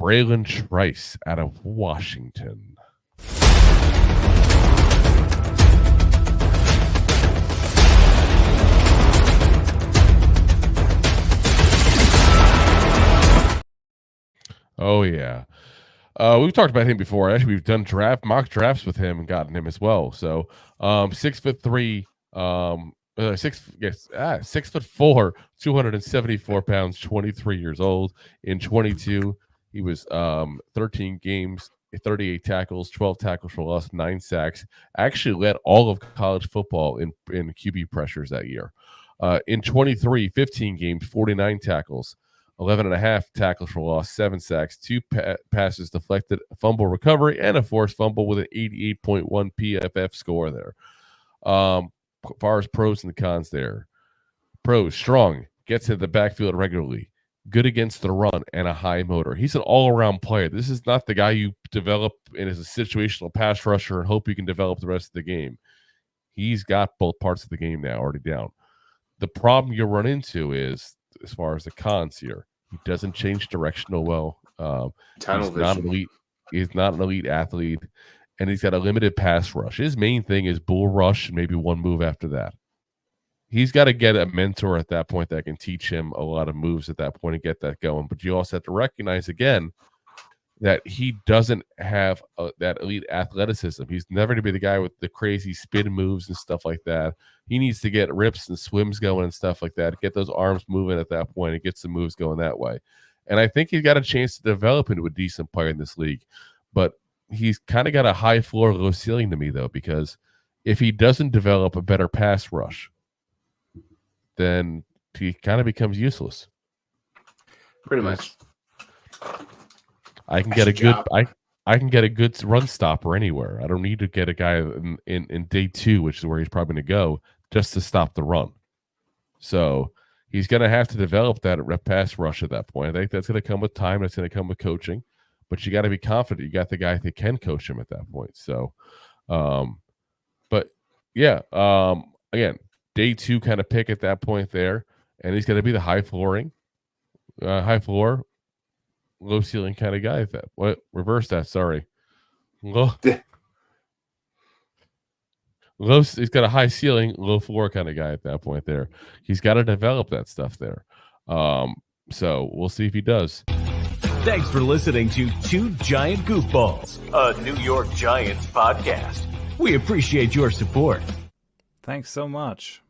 Bralen Trice out of Washington. Oh, yeah. We've talked about him before. Actually, we've done mock drafts with him and gotten him as well. So, 6'3", 6'4", 274 pounds, 23 years old. In 22, he was 13 games, 38 tackles, 12 tackles for loss, 9 sacks. Actually led all of college football in QB pressures that year. In 23, 15 games, 49 tackles, 11.5 tackles for loss, 7 sacks, 2 passes deflected, a fumble recovery, and a forced fumble with an 88.1 PFF score there. As far as pros and the cons there. Pros, strong, gets into the backfield regularly, good against the run, and a high motor. He's an all-around player. This is not the guy you develop in as a situational pass rusher and hope you can develop the rest of the game. He's got both parts of the game now already down. The problem you run into is, as far as the cons here, he doesn't change directional well. He's not an elite athlete, and he's got a limited pass rush. His main thing is bull rush and maybe one move after that. He's got to get a mentor at that point that can teach him a lot of moves at that point and get that going. But you also have to recognize, again, that he doesn't have that elite athleticism. He's never going to be the guy with the crazy spin moves and stuff like that. He needs to get rips and swims going and stuff like that, get those arms moving at that point and get some moves going that way. And I think he's got a chance to develop into a decent player in this league. But he's kind of got a high floor, low ceiling to me, though, because if he doesn't develop a better pass rush, then he kind of becomes useless. Pretty much. I can get a good run stopper anywhere. I don't need to get a guy in day 2, which is where he's probably going to go, just to stop the run. So he's going to have to develop that pass rush at that point. I think that's going to come with time. That's going to come with coaching. But you got to be confident you got the guy that can coach him at that point. So, again, day 2 kind of pick at that point there, and he's going to be the high floor, low ceiling kind of guy. Reverse that? Sorry, he's got a high ceiling, low floor kind of guy at that point there. He's got to develop that stuff there. So we'll see if he does. Thanks for listening to Two Giant Goofballs, a New York Giants podcast. We appreciate your support. Thanks so much.